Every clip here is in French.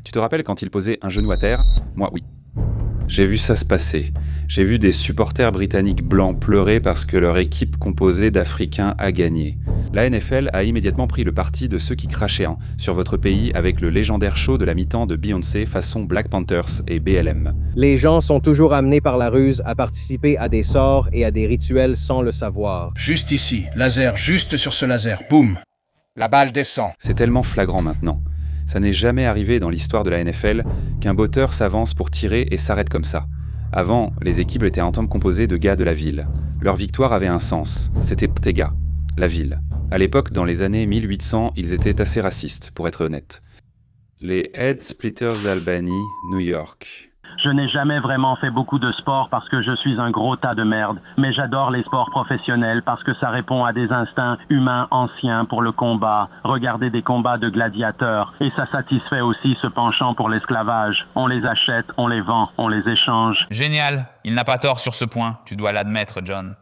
Tu te rappelles quand il posait un genou à terre? Moi, oui. J'ai vu ça se passer. J'ai vu des supporters britanniques blancs pleurer parce que leur équipe composée d'Africains a gagné. La NFL a immédiatement pris le parti de ceux qui crachaient sur votre pays avec le légendaire show de la mi-temps de Beyoncé façon Black Panthers et BLM. Les gens sont toujours amenés par la ruse à participer à des sorts et à des rituels sans le savoir. Juste ici, laser, juste sur ce laser, boum. La balle descend. C'est tellement flagrant maintenant. Ça n'est jamais arrivé dans l'histoire de la NFL qu'un botteur s'avance pour tirer et s'arrête comme ça. Avant, les équipes étaient un ensemble composé de gars de la ville. Leur victoire avait un sens. C'était Ptega, la ville. À l'époque, dans les années 1800, ils étaient assez racistes, pour être honnête. Les Head Splitters d'Albany, New York. Je n'ai jamais vraiment fait beaucoup de sport parce que je suis un gros tas de merde, mais j'adore les sports professionnels parce que ça répond à des instincts humains anciens pour le combat, regarder des combats de gladiateurs, et ça satisfait aussi ce penchant pour l'esclavage. On les achète, on les vend, on les échange. Génial, il n'a pas tort sur ce point, tu dois l'admettre, John.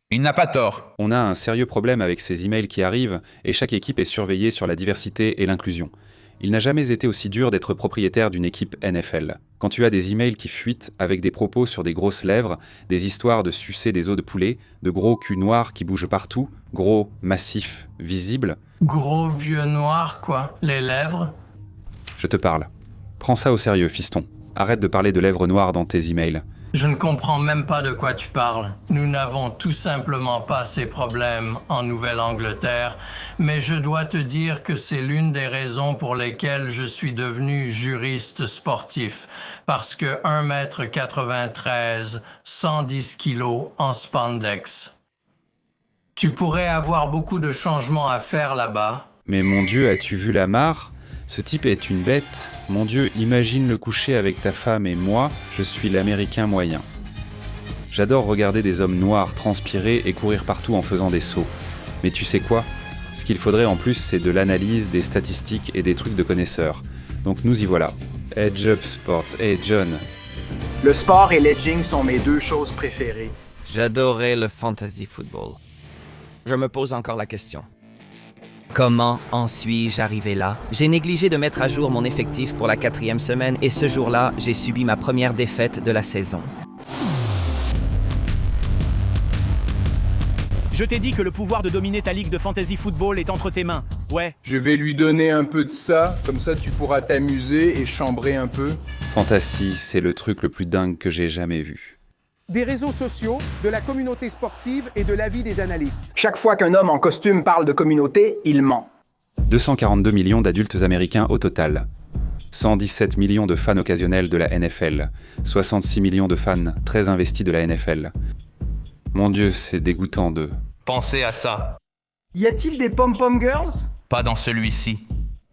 Il n'a pas tort. On a un sérieux problème avec ces emails qui arrivent, et chaque équipe est surveillée sur la diversité et l'inclusion. Il n'a jamais été aussi dur d'être propriétaire d'une équipe NFL. Quand tu as des emails qui fuitent avec des propos sur des grosses lèvres, des histoires de sucer des os de poulet, de gros culs noirs qui bougent partout, gros, massifs, visibles... Gros vieux noir, quoi. Les lèvres. Je te parle. Prends ça au sérieux, fiston. Arrête de parler de lèvres noires dans tes emails. Je ne comprends même pas de quoi tu parles. Nous n'avons tout simplement pas ces problèmes en Nouvelle-Angleterre, mais je dois te dire que c'est l'une des raisons pour lesquelles je suis devenu juriste sportif, parce que 1m93, 110 kilos en spandex. Tu pourrais avoir beaucoup de changements à faire là-bas. Mais mon Dieu, as-tu vu la mare ? Ce type est une bête. Mon Dieu, imagine le coucher avec ta femme et moi, je suis l'Américain moyen. J'adore regarder des hommes noirs transpirer et courir partout en faisant des sauts. Mais tu sais quoi ? Ce qu'il faudrait en plus, c'est de l'analyse, des statistiques et des trucs de connaisseurs. Donc nous y voilà. Edge Up Sports. Hey John. Le sport et l'edging sont mes deux choses préférées. J'adorais le fantasy football. Je me pose encore la question. Comment en suis-je arrivé là? J'ai négligé de mettre à jour mon effectif pour la 4e semaine et ce jour-là, j'ai subi ma première défaite de la saison. Je t'ai dit que le pouvoir de dominer ta ligue de fantasy football est entre tes mains. Ouais. Je vais lui donner un peu de ça, comme ça tu pourras t'amuser et chambrer un peu. Fantasy, c'est le truc le plus dingue que j'ai jamais vu. Des réseaux sociaux, de la communauté sportive et de l'avis des analystes. Chaque fois qu'un homme en costume parle de communauté, il ment. 242 millions d'adultes américains au total. 117 millions de fans occasionnels de la NFL. 66 millions de fans très investis de la NFL. Mon Dieu, c'est dégoûtant de... Pensez à ça. Y a-t-il des pom-pom girls? Pas dans celui-ci.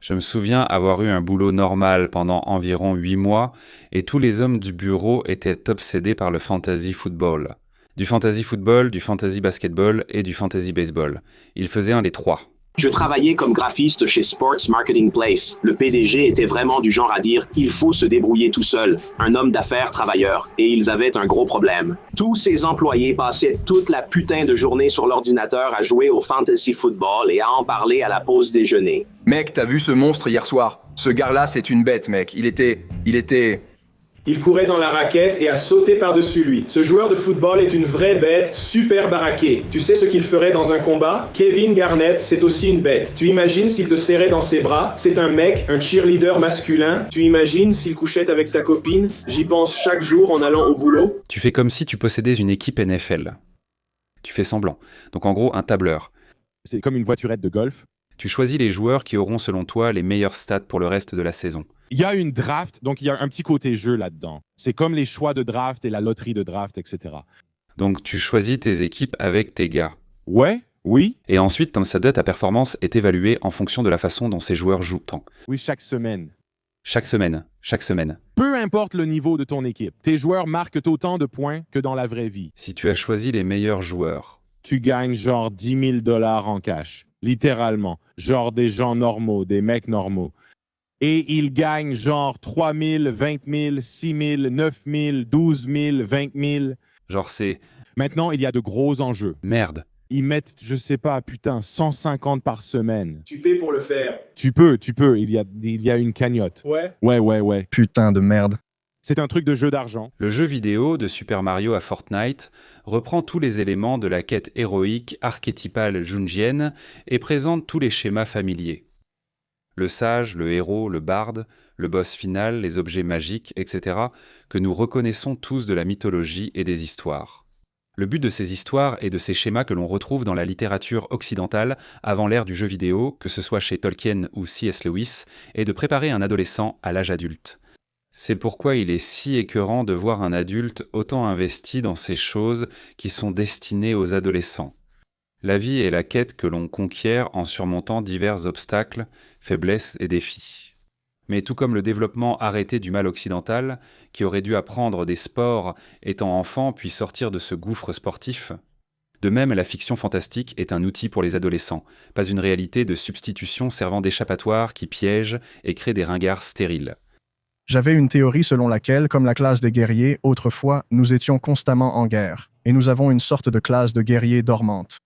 Je me souviens avoir eu un boulot normal pendant environ 8 mois et tous les hommes du bureau étaient obsédés par le fantasy football. Du fantasy football, du fantasy basketball et du fantasy baseball. Ils faisaient les trois. Je travaillais comme graphiste chez Sports Marketing Place. Le PDG était vraiment du genre à dire « il faut se débrouiller tout seul », un homme d'affaires travailleur, et ils avaient un gros problème. Tous ses employés passaient toute la putain de journée sur l'ordinateur à jouer au fantasy football et à en parler à la pause déjeuner. Mec, t'as vu ce monstre hier soir? Ce gars-là, c'est une bête, mec. Il était... Il courait dans la raquette et a sauté par-dessus lui. Ce joueur de football est une vraie bête, super baraquée. Tu sais ce qu'il ferait dans un combat? Kevin Garnett, c'est aussi une bête. Tu imagines s'il te serrait dans ses bras? C'est un mec, un cheerleader masculin. Tu imagines s'il couchait avec ta copine? J'y pense chaque jour en allant au boulot. Tu fais comme si tu possédais une équipe NFL. Tu fais semblant. Donc en gros, un tableur. C'est comme une voiturette de golf. Tu choisis les joueurs qui auront selon toi les meilleurs stats pour le reste de la saison. Il y a une draft, donc il y a un petit côté jeu là-dedans. C'est comme les choix de draft et la loterie de draft, etc. Donc tu choisis tes équipes avec tes gars. Ouais, oui. Et ensuite, dans cette date, ta performance est évaluée en fonction de la façon dont ces joueurs jouent tant. Oui, chaque semaine. Chaque semaine. Peu importe le niveau de ton équipe, tes joueurs marquent autant de points que dans la vraie vie. Si tu as choisi les meilleurs joueurs, tu gagnes genre 10 000 $ en cash. Littéralement. Genre des gens normaux, des mecs normaux. Et ils gagnent genre 3 000, 20 000, 6 000, 9 000, 12 000, 20 000. Genre c'est... Maintenant, il y a de gros enjeux. Merde. Ils mettent, je sais pas, putain, 150 par semaine. Tu paies pour le faire. Tu peux, il y a une cagnotte. Ouais. Ouais. Putain de merde. C'est un truc de jeu d'argent. Le jeu vidéo de Super Mario à Fortnite reprend tous les éléments de la quête héroïque archétypale jungienne et présente tous les schémas familiers. Le sage, le héros, le barde, le boss final, les objets magiques, etc. que nous reconnaissons tous de la mythologie et des histoires. Le but de ces histoires et de ces schémas que l'on retrouve dans la littérature occidentale avant l'ère du jeu vidéo, que ce soit chez Tolkien ou C.S. Lewis, est de préparer un adolescent à l'âge adulte. C'est pourquoi il est si écœurant de voir un adulte autant investi dans ces choses qui sont destinées aux adolescents. La vie est la quête que l'on conquiert en surmontant divers obstacles, faiblesses et défis. Mais tout comme le développement arrêté du mal occidental, qui aurait dû apprendre des sports étant enfant puis sortir de ce gouffre sportif, de même la fiction fantastique est un outil pour les adolescents, pas une réalité de substitution servant d'échappatoire qui piège et crée des ringards stériles. J'avais une théorie selon laquelle, comme la classe des guerriers, autrefois, nous étions constamment en guerre, et nous avons une sorte de classe de guerriers dormante.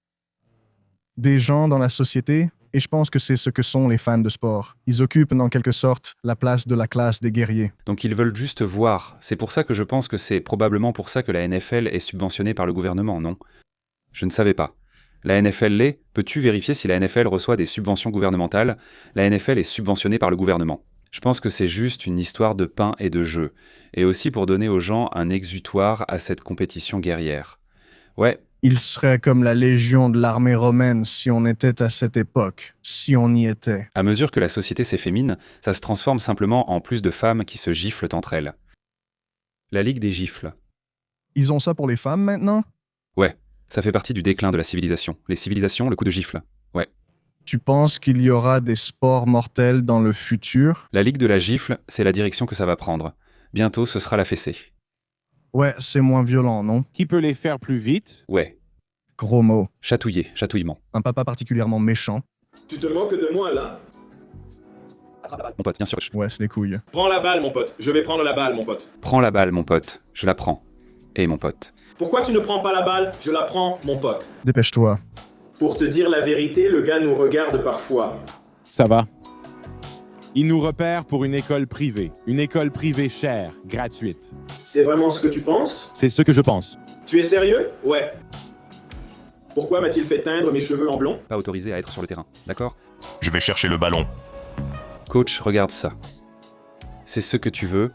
Des gens dans la société, et je pense que c'est ce que sont les fans de sport. Ils occupent en quelque sorte la place de la classe des guerriers. Donc ils veulent juste voir. C'est pour ça que je pense que c'est probablement pour ça que la NFL est subventionnée par le gouvernement, non ? Je ne savais pas. La NFL l'est ? Peux-tu vérifier si la NFL reçoit des subventions gouvernementales ? La NFL est subventionnée par le gouvernement. Je pense que c'est juste une histoire de pain et de jeu, et aussi pour donner aux gens un exutoire à cette compétition guerrière. Ouais. Il serait comme la légion de l'armée romaine si on était à cette époque, si on y était. À mesure que la société s'effémine, ça se transforme simplement en plus de femmes qui se giflent entre elles. La Ligue des gifles. Ils ont ça pour les femmes maintenant ? Ouais, ça fait partie du déclin de la civilisation. Les civilisations, le coup de gifle. Ouais. Tu penses qu'il y aura des sports mortels dans le futur ? La Ligue de la gifle, c'est la direction que ça va prendre. Bientôt, ce sera la fessée. Ouais, c'est moins violent, non ? Qui peut les faire plus vite ? Ouais. Gros mot. Chatouiller, chatouillement. Un papa particulièrement méchant. Tu te moques de moi, là ? Mon pote, bien sûr. Ouais, c'est des couilles. Prends la balle, mon pote. Je vais prendre la balle, mon pote. Prends la balle, mon pote. Je la prends. Et mon pote. Pourquoi tu ne prends pas la balle ? Je la prends, mon pote. Dépêche-toi. Pour te dire la vérité, le gars nous regarde parfois. Ça va. Il nous repère pour une école privée. Une école privée chère, gratuite. C'est vraiment ce que tu penses ? C'est ce que je pense. Tu es sérieux ? Ouais. Pourquoi m'a-t-il fait teindre mes cheveux en blond ? Pas autorisé à être sur le terrain, d'accord ? Je vais chercher le ballon. Coach, regarde ça. C'est ce que tu veux.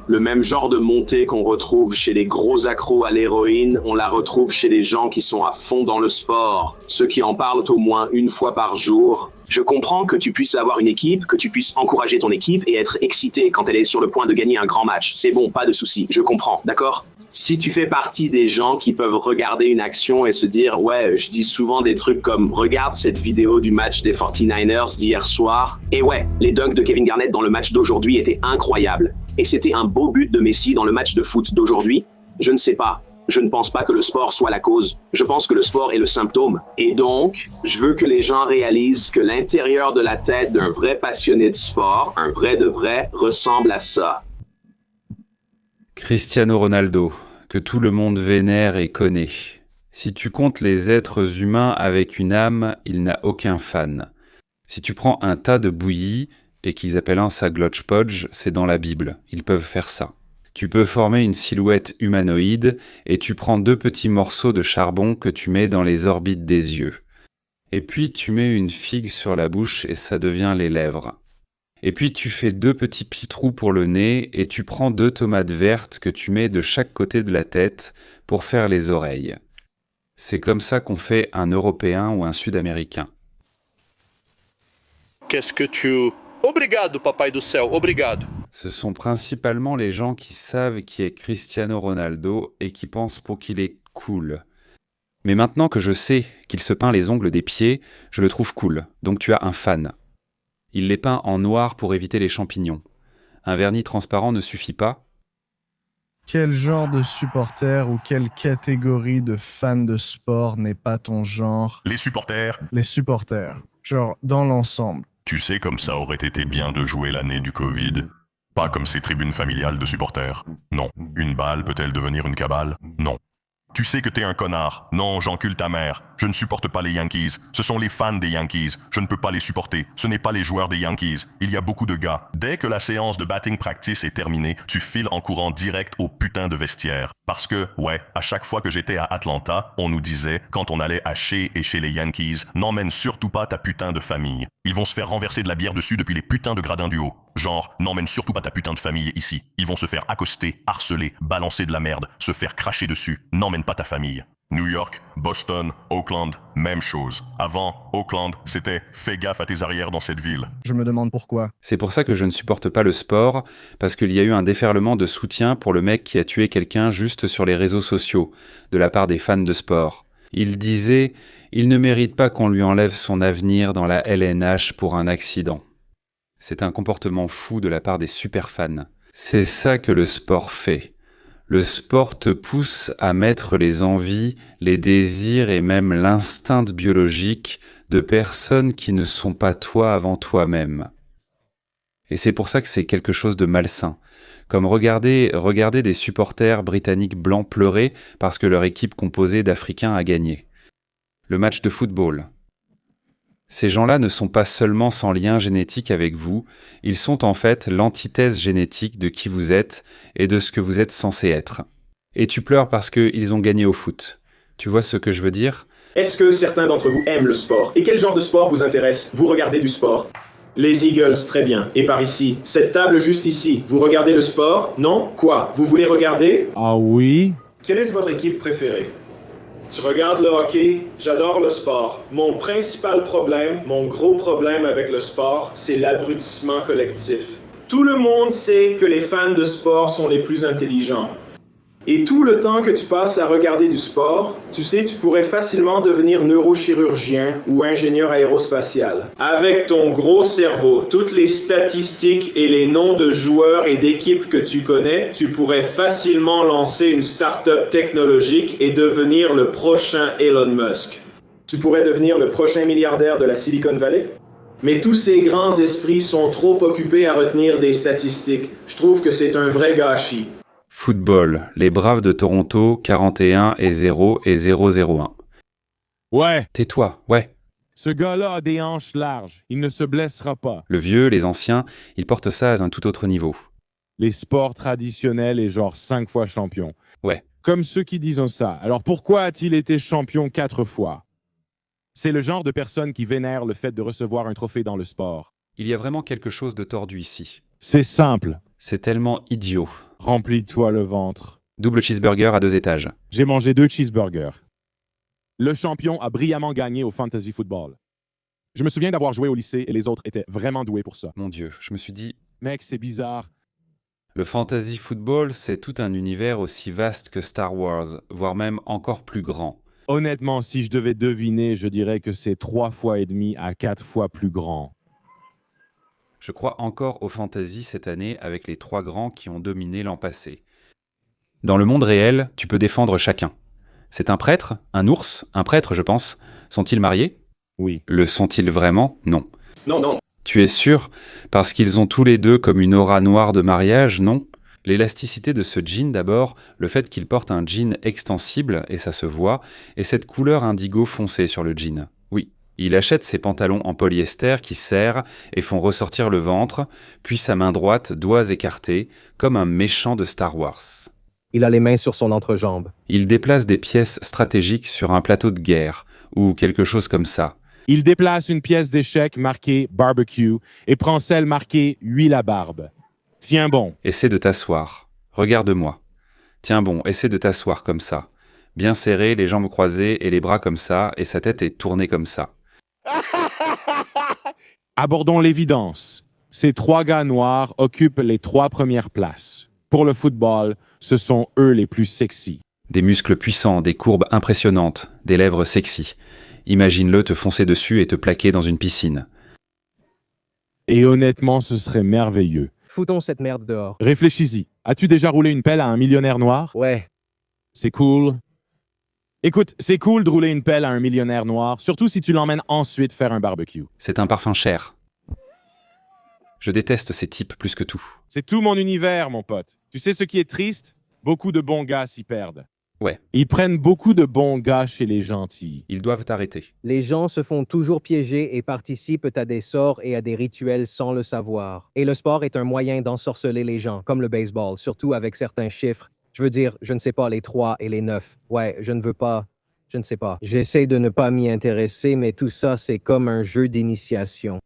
Le même genre de montée qu'on retrouve chez les gros accros à l'héroïne, on la retrouve chez les gens qui sont à fond dans le sport, ceux qui en parlent au moins une fois par jour. Je comprends que tu puisses avoir une équipe, que tu puisses encourager ton équipe et être excité quand elle est sur le point de gagner un grand match. C'est bon, pas de souci, je comprends, d'accord ? Si tu fais partie des gens qui peuvent regarder une action et se dire « Ouais, je dis souvent des trucs comme « Regarde cette vidéo du match des 49ers d'hier soir. » Et ouais, les dunks de Kevin Garnett dans le match d'aujourd'hui étaient incroyables. Et c'était un beau but de Messi dans le match de foot d'aujourd'hui. Je ne sais pas. Je ne pense pas que le sport soit la cause. Je pense que le sport est le symptôme. Et donc, je veux que les gens réalisent que l'intérieur de la tête d'un vrai passionné de sport, un vrai de vrai, ressemble à ça. Cristiano Ronaldo, que tout le monde vénère et connaît. Si tu comptes les êtres humains avec une âme, il n'a aucun fan. Si tu prends un tas de bouillie et qu'ils appellent un saglotch-podge, c'est dans la Bible. Ils peuvent faire ça. Tu peux former une silhouette humanoïde et tu prends 2 petits morceaux de charbon que tu mets dans les orbites des yeux. Et puis tu mets une figue sur la bouche et ça devient les lèvres. Et puis tu fais 2 petits trous pour le nez et tu prends 2 tomates vertes que tu mets de chaque côté de la tête pour faire les oreilles. C'est comme ça qu'on fait un Européen ou un Sud-Américain. Qu'est-ce que tu... Obrigado, papai do céu, obrigado. Ce sont principalement les gens qui savent qui est Cristiano Ronaldo et qui pensent pour qu'il est cool. Mais maintenant que je sais qu'il se peint les ongles des pieds, je le trouve cool, donc tu as un fan. Il les peint en noir pour éviter les champignons. Un vernis transparent ne suffit pas. Quel genre de supporter ou quelle catégorie de fans de sport n'est pas ton genre ? Les supporters. Les supporters. Genre, dans l'ensemble. Tu sais comme ça aurait été bien de jouer l'année du Covid. Pas comme ces tribunes familiales de supporters. Non. Une balle peut-elle devenir une cabale ? Non. Tu sais que t'es un connard. Non, j'encule ta mère. Je ne supporte pas les Yankees. Ce sont les fans des Yankees. Je ne peux pas les supporter. Ce n'est pas les joueurs des Yankees. Il y a beaucoup de gars. Dès que la séance de batting practice est terminée, tu files en courant direct au putain de vestiaire. Parce que, ouais, à chaque fois que j'étais à Atlanta, on nous disait, quand on allait à chez les Yankees, n'emmène surtout pas ta putain de famille. Ils vont se faire renverser de la bière dessus depuis les putains de gradins du haut. Genre, n'emmène surtout pas ta putain de famille ici. Ils vont se faire accoster, harceler, balancer de la merde, se faire cracher dessus. N'emmène pas ta famille. New York, Boston, Oakland, même chose. Avant, Oakland, c'était « fais gaffe à tes arrières dans cette ville ». Je me demande pourquoi. C'est pour ça que je ne supporte pas le sport, parce qu'il y a eu un déferlement de soutien pour le mec qui a tué quelqu'un juste sur les réseaux sociaux, de la part des fans de sport. Il disait « il ne mérite pas qu'on lui enlève son avenir dans la LNH pour un accident ». C'est un comportement fou de la part des superfans. C'est ça que le sport fait. Le sport te pousse à mettre les envies, les désirs et même l'instinct biologique de personnes qui ne sont pas toi avant toi-même. Et c'est pour ça que c'est quelque chose de malsain. Comme regarder des supporters britanniques blancs pleurer parce que leur équipe composée d'Africains a gagné. Le match de football. Ces gens-là ne sont pas seulement sans lien génétique avec vous, ils sont en fait l'antithèse génétique de qui vous êtes et de ce que vous êtes censé être. Et tu pleures parce qu'ils ont gagné au foot. Tu vois ce que je veux dire ? Est-ce que certains d'entre vous aiment le sport? Et quel genre de sport vous intéresse? Vous regardez du sport? Les Eagles, très bien. Et par ici, cette table juste ici, vous regardez le sport? Non? Quoi? Vous voulez regarder? Ah oui? Quelle est votre équipe préférée? Tu regardes le hockey? J'adore le sport. Mon principal problème, mon gros problème avec le sport, c'est l'abrutissement collectif. Tout le monde sait que les fans de sport sont les plus intelligents. Et tout le temps que tu passes à regarder du sport, tu sais, tu pourrais facilement devenir neurochirurgien ou ingénieur aérospatial. Avec ton gros cerveau, toutes les statistiques et les noms de joueurs et d'équipes que tu connais, tu pourrais facilement lancer une start-up technologique et devenir le prochain Elon Musk. Tu pourrais devenir le prochain milliardaire de la Silicon Valley. Mais tous ces grands esprits sont trop occupés à retenir des statistiques. Je trouve que c'est un vrai gâchis. Football, les Braves de Toronto, 41 et 0 et 0-0-1. Ouais. Tais-toi, ouais. Ce gars-là a des hanches larges, il ne se blessera pas. Le vieux, les anciens, ils portent ça à un tout autre niveau. Les sports traditionnels et genre 5 fois champion. Ouais. Comme ceux qui disent ça. Alors pourquoi a-t-il été champion 4 fois? C'est le genre de personne qui vénère le fait de recevoir un trophée dans le sport. Il y a vraiment quelque chose de tordu ici. C'est simple. C'est tellement idiot. Remplis-toi le ventre. Double cheeseburger à 2 étages. J'ai mangé 2 cheeseburgers. Le champion a brillamment gagné au fantasy football. Je me souviens d'avoir joué au lycée et les autres étaient vraiment doués pour ça. Mon Dieu, je me suis dit... Mec, c'est bizarre. Le fantasy football, c'est tout un univers aussi vaste que Star Wars, voire même encore plus grand. Honnêtement, si je devais deviner, je dirais que c'est 3 fois et demi à 4 fois plus grand. Je crois encore au fantasy cette année avec les 3 grands qui ont dominé l'an passé. Dans le monde réel, tu peux défendre chacun. C'est un prêtre, un ours, un prêtre je pense. Sont-ils mariés? Oui. Le sont-ils vraiment? Non. Non. Tu es sûr? Parce qu'ils ont tous les deux comme une aura noire de mariage, non? L'élasticité de ce jean d'abord, le fait qu'il porte un jean extensible, et ça se voit, et cette couleur indigo foncée sur le jean. Oui. Il achète ses pantalons en polyester qui serrent et font ressortir le ventre, puis sa main droite, doigts écartés, comme un méchant de Star Wars. Il a les mains sur son entrejambe. Il déplace des pièces stratégiques sur un plateau de guerre, ou quelque chose comme ça. Il déplace une pièce d'échec marquée « barbecue » et prend celle marquée « huile à barbe ». Tiens bon. Essaie de t'asseoir. Regarde-moi. Tiens bon, essaie de t'asseoir comme ça. Bien serré, les jambes croisées et les bras comme ça, et sa tête est tournée comme ça. Abordons l'évidence. Ces 3 gars noirs occupent les 3 premières places. Pour le football, ce sont eux les plus sexy. Des muscles puissants, des courbes impressionnantes, des lèvres sexy. Imagine-le te foncer dessus et te plaquer dans une piscine. Et honnêtement, ce serait merveilleux. Foutons cette merde dehors. Réfléchis-y. As-tu déjà roulé une pelle à un millionnaire noir? Ouais. C'est cool. Écoute, c'est cool de rouler une pelle à un millionnaire noir, surtout si tu l'emmènes ensuite faire un barbecue. C'est un parfum cher. Je déteste ces types plus que tout. C'est tout mon univers, mon pote. Tu sais ce qui est triste? Beaucoup de bons gars s'y perdent. Ouais. Ils prennent beaucoup de bons gars chez les gentils. Ils doivent arrêter. Les gens se font toujours piéger et participent à des sorts et à des rituels sans le savoir. Et le sport est un moyen d'ensorceler les gens, comme le baseball, surtout avec certains chiffres. Je veux dire, je ne sais pas les 3 et les 9. Ouais, je ne sais pas. J'essaie de ne pas m'y intéresser, mais tout ça, c'est comme un jeu d'initiation.